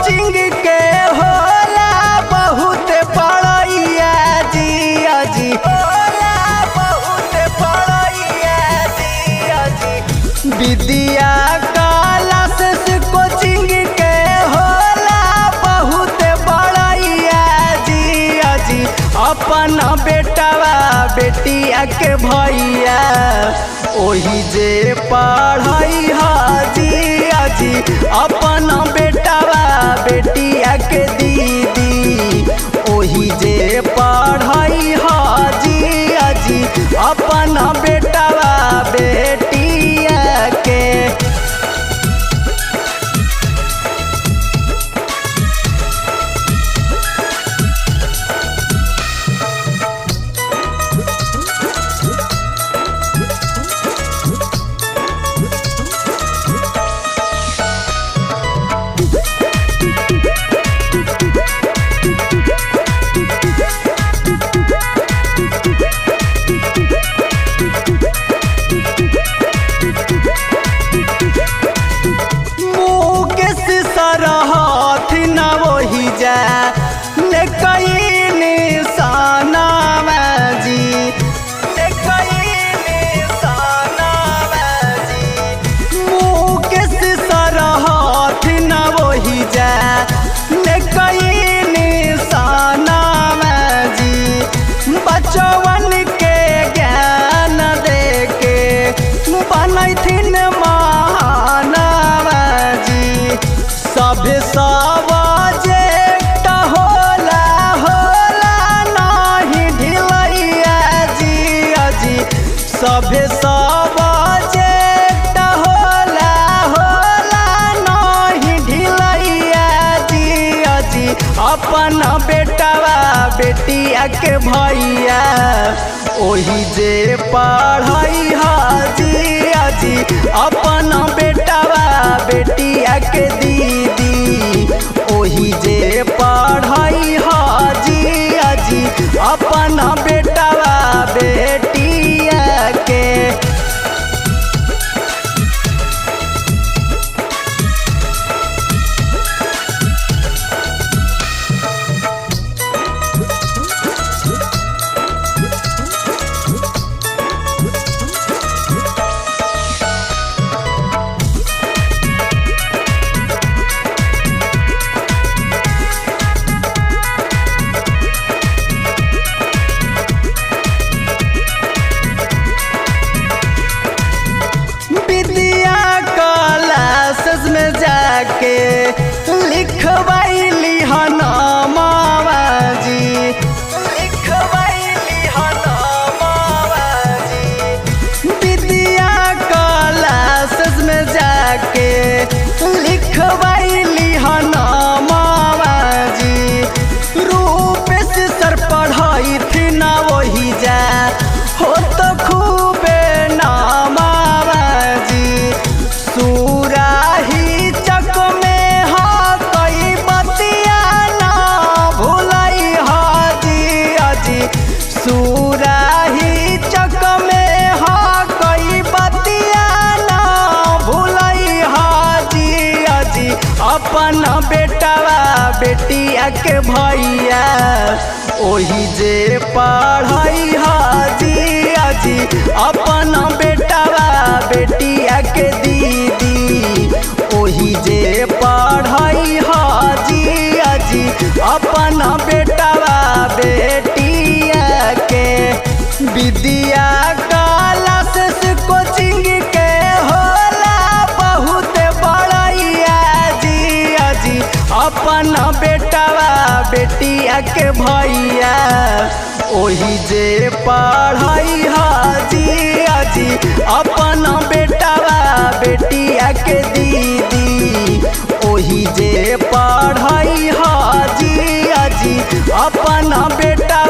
Coaching के होला बहुत पढ़ैया जी अजी होला बहुत पढ़ैया जी अजी विद्या क्लासेस कोचिंग के होला बहुत पढ़ैया जी अजी अपन बेटावा बेटिया के भैया ओही जे पढ़ाई हाजी अजी अपन बेटावा बेटिया के दीदी ओही जे पढ़ाई हाजी अजी अपन बेटावा बेटिया के। बचवन के ज्ञान देके बनैथिन महानवा जी सभे सब्जेक्ट होला होला नाही ढिलैया जी अजी सभे सब्जेक्ट होला होला नाही ढिलैया जी अजी अपन बेटावा बेटिया के भैया ओही जे पढ़ाई हाजी अजी अपन बेटावा बेटिया के दीदी ओही जे पढ़ाई हाजी अजी अपन बेटावा बेटिया के। में जाके लिखवाइली हनामावा जी लिखवाइली हनामावा जी विद्या क्लासेस में जाके लिखवाइली हनामावा जी रूपेश सर पढ़ाई थी ना वही जा हो तो खूबे नामावा जी सुराही चक में हा कई बतिया ना भूलाई हाजी अजी सुराही चक में हा कई बतिया ना भूलाई हाजी अजी अपन बेटावा बेटिया के भैया ओही जे पढ़ाई हाजी अजी अपन बेटावा बेटिया के दीदी ओही जे पढ़ाई हाजी अजी अपन बेटावा बेटिया के विद्या क्लासेस कोचिंग के होला बहुत बड़ैया जी अजी अपन बेटावा बेटिया के भैया ओही जे पढ़ाई हाजी अजी अपन बेटावा बेटिया के दीदी ओही जे पढ़ाई हाजी अजी अपन बेटा